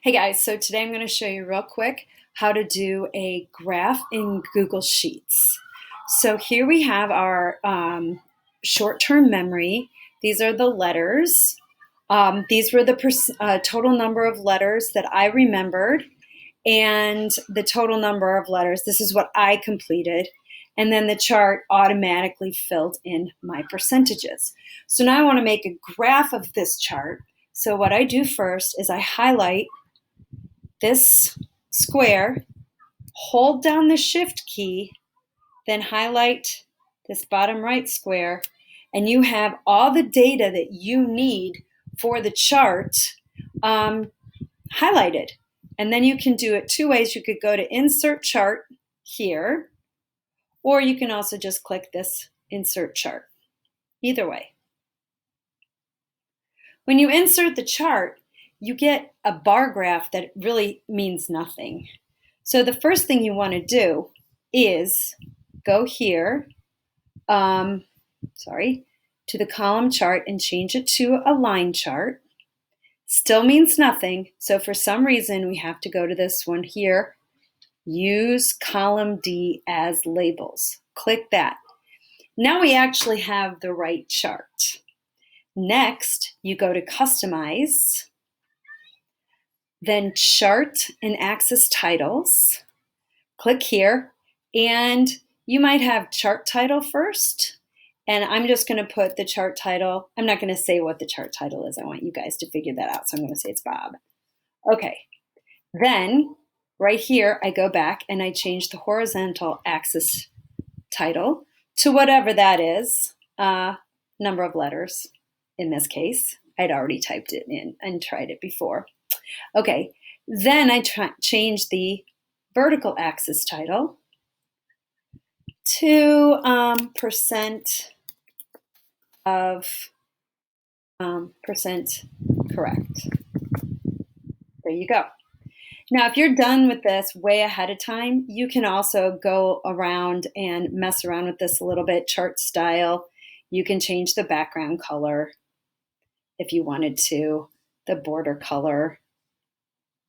Hey guys, so today I'm going to show you real quick how to do a graph in Google Sheets. So here we have our short-term memory. These are the letters. These were the total number of letters that I remembered and the total number of letters. This is what I completed. And then the chart automatically filled in my percentages. So now I want to make a graph of this chart. So what I do first is I highlight this square, hold down the shift key, then highlight this bottom right square, and you have all the data that you need for the chart highlighted. And then you can do it two ways. You could go to Insert Chart here, or you can also just click this Insert Chart. Either way. When you insert the chart, you get a bar graph that really means nothing. So the first thing you want to do is go here, to the column chart and change it to a line chart. Still means nothing. So for some reason, we have to go to this one here. Use column D as labels. Click that. Now we actually have the right chart. Next, you go to Customize, then Chart and Axis Titles. Click here, and you might have chart title first, and I'm just going to put the chart title. I'm not going to say what the chart title is. I want you guys to figure that out, so I'm going to say it's Bob. Okay, then right here, I go back and I change the horizontal axis title to whatever that is, number of letters. In this case, I'd already typed it in and tried it before. Okay, then I change the vertical axis title to percent of percent correct. There you go. Now, if you're done with this way ahead of time, you can also go around and mess around with this a little bit. Chart style, you can change the background color if you wanted to, the border color,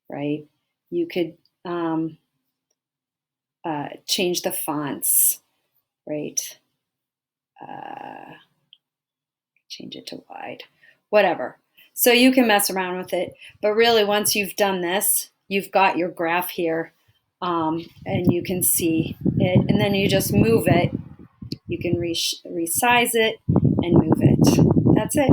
right? You could change the fonts, right? Change it to wide, whatever. So you can mess around with it. But really, once you've done this, you've got your graph here, and you can see it. And then you just move it. You can resize it and move it. That's it.